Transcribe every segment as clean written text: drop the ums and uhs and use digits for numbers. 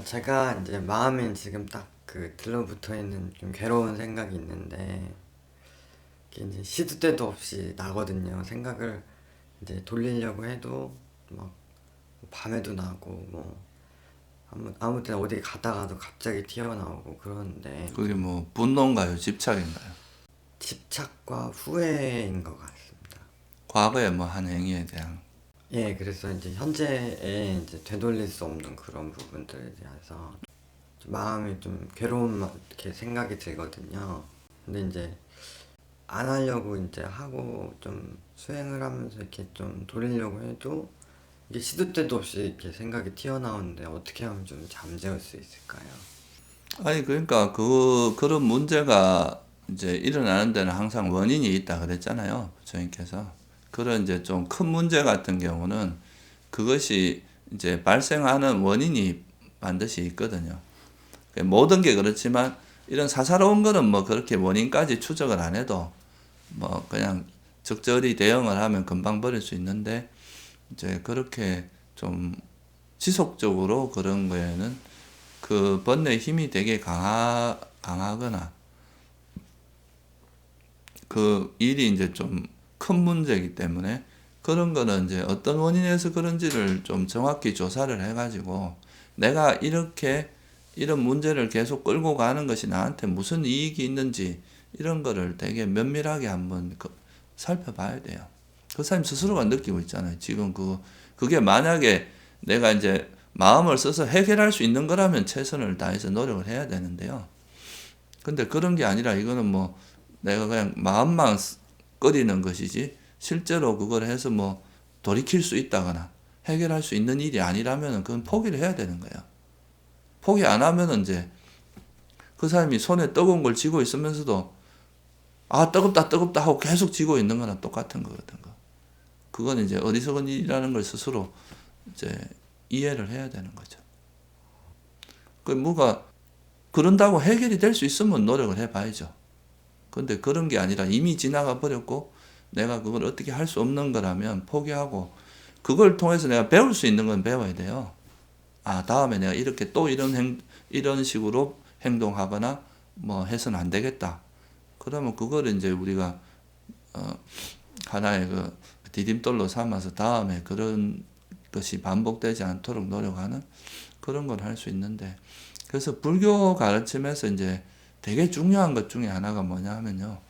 제가 이제 마음에 지금 딱 그 들러붙어 있는 좀 괴로운 생각이 있는데, 이게 이제 시도 때도 없이 나거든요. 생각을 이제 돌리려고 해도 막 밤에도 나고, 뭐 아무 때나 어디 가다가도 갑자기 튀어나오고 그러는데, 그게 뭐 분노인가요? 집착인가요? 집착과 후회인 것 같습니다. 과거에 뭐 한 행위에 대한. 예, 그래서 이제 현재에 이제 되돌릴 수 없는 그런 부분들에 대해서 좀 마음이 좀 괴로운 이렇게 생각이 들거든요. 근데 이제 안 하려고 이제 하고 좀 수행을 하면서 이렇게 좀 돌리려고 해도 이게 시도 때도 없이 이렇게 생각이 튀어나오는데 어떻게 하면 좀 잠재울 수 있을까요? 아니 그러니까 그런 문제가 이제 일어나는 데는 항상 원인이 있다 그랬잖아요. 부처님께서. 그런 이제 좀 큰 문제 같은 경우는 그것이 이제 발생하는 원인이 반드시 있거든요. 모든 게 그렇지만 이런 사사로운 거는 뭐 그렇게 원인까지 추적을 안 해도 뭐 그냥 적절히 대응을 하면 금방 버릴 수 있는데, 이제 그렇게 좀 지속적으로 그런 거에는 그 번뇌의 힘이 되게 강하거나 그 일이 이제 좀 큰 문제이기 때문에, 그런 거는 이제 어떤 원인에서 그런지를 좀 정확히 조사를 해가지고 내가 이렇게 이런 문제를 계속 끌고 가는 것이 나한테 무슨 이익이 있는지 이런 거를 되게 면밀하게 한번 살펴봐야 돼요. 그 사람 스스로가 느끼고 있잖아요. 지금 그게 만약에 내가 이제 마음을 써서 해결할 수 있는 거라면 최선을 다해서 노력을 해야 되는데요. 근데 그런 게 아니라 이거는 뭐 내가 그냥 마음만 끓이는 것이지 실제로 그걸 해서 뭐 돌이킬 수 있다거나 해결할 수 있는 일이 아니라면 그건 포기를 해야 되는 거예요. 포기 안 하면 이제 그 사람이 손에 뜨거운 걸 쥐고 있으면서도 아 뜨겁다 뜨겁다 하고 계속 쥐고 있는 거랑 똑같은 거거든. 그건 이제 어리석은 일이라는 걸 스스로 이제 이해를 해야 되는 거죠. 그 뭐가 그런다고 해결이 될 수 있으면 노력을 해봐야죠. 근데 그런 게 아니라 이미 지나가 버렸고 내가 그걸 어떻게 할 수 없는 거라면 포기하고, 그걸 통해서 내가 배울 수 있는 건 배워야 돼요. 아, 다음에 내가 이렇게 또 이런 식으로 행동하거나 뭐 해서는 안 되겠다. 그러면 그걸 이제 우리가 하나의 그 디딤돌로 삼아서 다음에 그런 것이 반복되지 않도록 노력하는 그런 걸 할 수 있는데, 그래서 불교 가르침에서 이제 되게 중요한 것 중에 하나가 뭐냐 하면요,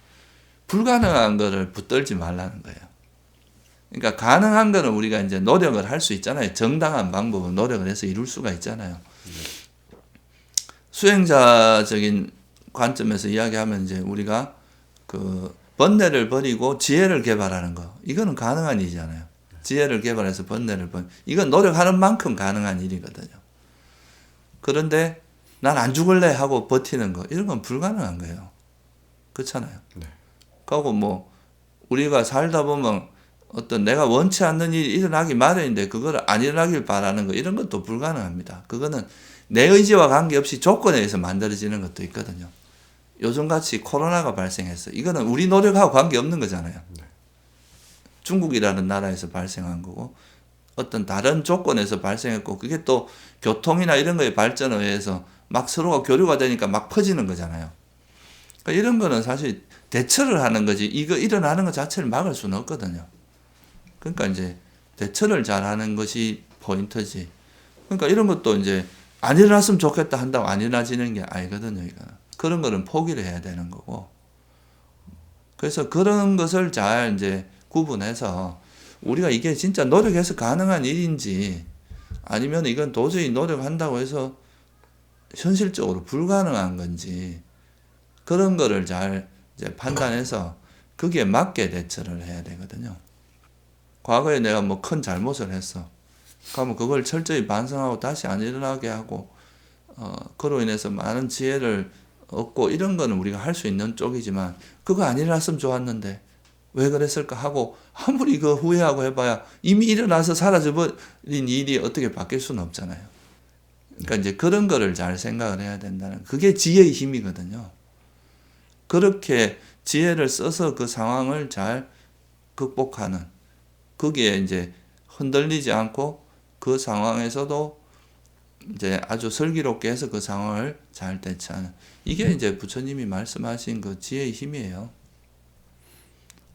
불가능한 거를 붙들지 말라는 거예요. 그러니까 가능한 거는 우리가 이제 노력을 할 수 있잖아요. 정당한 방법은 노력을 해서 이룰 수가 있잖아요. 수행자적인 관점에서 이야기하면 이제 우리가 그 번뇌를 버리고 지혜를 개발하는 거, 이거는 가능한 일이잖아요. 지혜를 개발해서 번뇌를 이건 노력하는 만큼 가능한 일이거든요. 그런데 난 안 죽을래 하고 버티는 거, 이런 건 불가능한 거예요. 그렇잖아요. 네. 그리고 뭐 우리가 살다 보면 어떤 내가 원치 않는 일이 일어나기 마련인데 그걸 안 일어나길 바라는 거, 이런 것도 불가능합니다. 그거는 내 의지와 관계없이 조건에 의해서 만들어지는 것도 있거든요. 요즘같이 코로나가 발생했어. 이거는 우리 노력하고 관계없는 거잖아요. 네. 중국이라는 나라에서 발생한 거고 어떤 다른 조건에서 발생했고, 그게 또 교통이나 이런 거의 발전에 의해서 막 서로가 교류가 되니까 막 퍼지는 거잖아요. 그러니까 이런 거는 사실 대처를 하는 거지 이거 일어나는 것 자체를 막을 수는 없거든요. 그러니까 이제 대처를 잘하는 것이 포인트지. 그러니까 이런 것도 이제 안 일어났으면 좋겠다 한다고 안 일어나지는 게 아니거든요. 이거는. 그런 거는 포기를 해야 되는 거고. 그래서 그런 것을 잘 이제 구분해서 우리가 이게 진짜 노력해서 가능한 일인지 아니면 이건 도저히 노력한다고 해서 현실적으로 불가능한 건지, 그런 거를 잘 이제 판단해서 거기에 맞게 대처를 해야 되거든요. 과거에 내가 뭐 큰 잘못을 했어. 그러면 그걸 철저히 반성하고 다시 안 일어나게 하고, 그로 인해서 많은 지혜를 얻고 이런 거는 우리가 할 수 있는 쪽이지만, 그거 안 일어났으면 좋았는데 왜 그랬을까 하고 아무리 그 후회하고 해봐야 이미 일어나서 사라져버린 일이 어떻게 바뀔 수는 없잖아요. 그러니까 이제 그런 거를 잘 생각을 해야 된다는, 그게 지혜의 힘이거든요. 그렇게 지혜를 써서 그 상황을 잘 극복하는, 거기에 이제 흔들리지 않고 그 상황에서도 이제 아주 슬기롭게 해서 그 상황을 잘 대처하는, 이게 이제 부처님이 말씀하신 그 지혜의 힘이에요.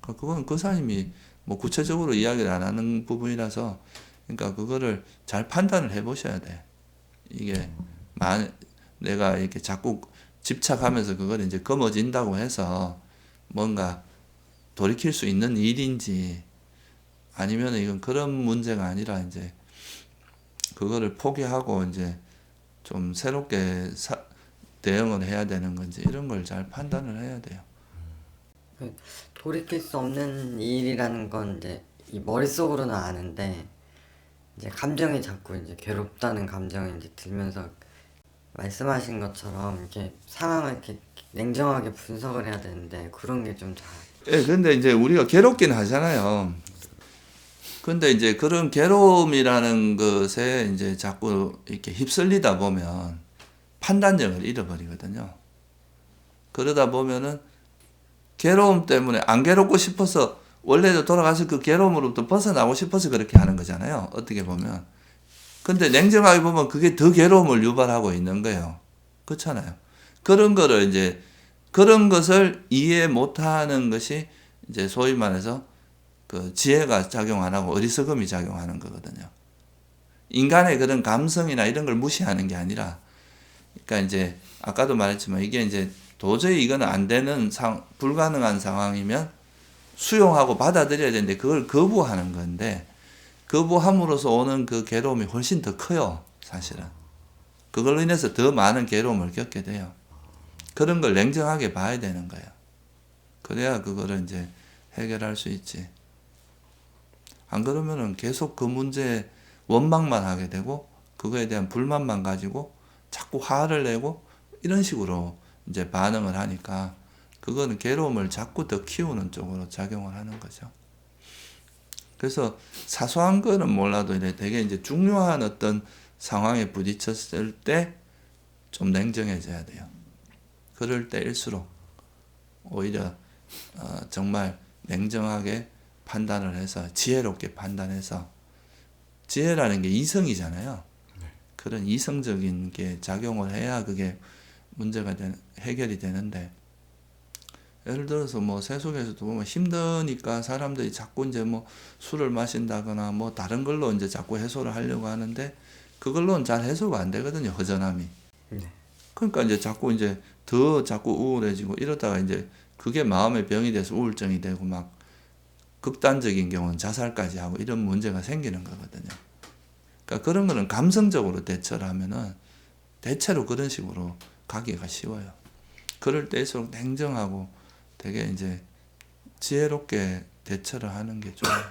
그건 그 사람이 뭐 구체적으로 이야기를 안 하는 부분이라서, 그러니까 그거를 잘 판단을 해 보셔야 돼. 이게 내가 이렇게 자꾸 집착하면서 그걸 이제 거머쥔다고 해서 뭔가 돌이킬 수 있는 일인지, 아니면 이건 그런 문제가 아니라 이제 그거를 포기하고 이제 좀 새롭게 대응을 해야 되는 건지, 이런 걸 잘 판단을 해야 돼요. 돌이킬 수 없는 일이라는 건 이제 이 머릿속으로는 아는데 이제 감정이 자꾸 이제 괴롭다는 감정이 이제 들면서 말씀하신 것처럼 이렇게 상황을 이렇게 냉정하게 분석을 해야 되는데 그런 게 좀 잘. 예, 근데 이제 우리가 괴롭긴 하잖아요. 근데 이제 그런 괴로움이라는 것에 이제 자꾸 이렇게 휩쓸리다 보면 판단력을 잃어버리거든요. 그러다 보면은 괴로움 때문에 안 괴롭고 싶어서, 원래도 돌아가서 그 괴로움으로부터 벗어나고 싶어서 그렇게 하는 거잖아요. 어떻게 보면. 근데 냉정하게 보면 그게 더 괴로움을 유발하고 있는 거예요. 그렇잖아요. 그런 거를 이제, 그런 것을 이해 못하는 것이 이제 소위 말해서 그 지혜가 작용 안 하고 어리석음이 작용하는 거거든요. 인간의 그런 감성이나 이런 걸 무시하는 게 아니라, 그러니까 이제 아까도 말했지만 이게 이제 도저히 이거는 안 되는 불가능한 상황이면 수용하고 받아들여야 되는데 그걸 거부하는 건데, 거부함으로써 오는 그 괴로움이 훨씬 더 커요, 사실은. 그걸로 인해서 더 많은 괴로움을 겪게 돼요. 그런 걸 냉정하게 봐야 되는 거예요. 그래야 그거를 이제 해결할 수 있지. 안 그러면은 계속 그 문제에 원망만 하게 되고, 그거에 대한 불만만 가지고 자꾸 화를 내고 이런 식으로 이제 반응을 하니까, 그거는 괴로움을 자꾸 더 키우는 쪽으로 작용을 하는 거죠. 그래서 사소한 거는 몰라도 되게 이제 중요한 어떤 상황에 부딪혔을 때 좀 냉정해져야 돼요. 그럴 때일수록 오히려 정말 냉정하게 판단을 해서, 지혜롭게 판단해서, 지혜라는 게 이성이잖아요. 그런 이성적인 게 작용을 해야 그게 문제가 해결이 되는데, 예를 들어서 뭐 세속에서도 보면 힘드니까 사람들이 자꾸 이제 뭐 술을 마신다거나 뭐 다른 걸로 이제 자꾸 해소를 하려고 하는데, 그걸로는 잘 해소가 안 되거든요, 허전함이. 네. 그러니까 이제 더 자꾸 우울해지고 이러다가 이제 그게 마음의 병이 돼서 우울증이 되고, 막 극단적인 경우는 자살까지 하고 이런 문제가 생기는 거거든요. 그러니까 그런 거는 감성적으로 대처를 하면은 대체로 그런 식으로 가기가 쉬워요. 그럴 때일수록 냉정하고 되게 이제 지혜롭게 대처를 하는 게 좋아요.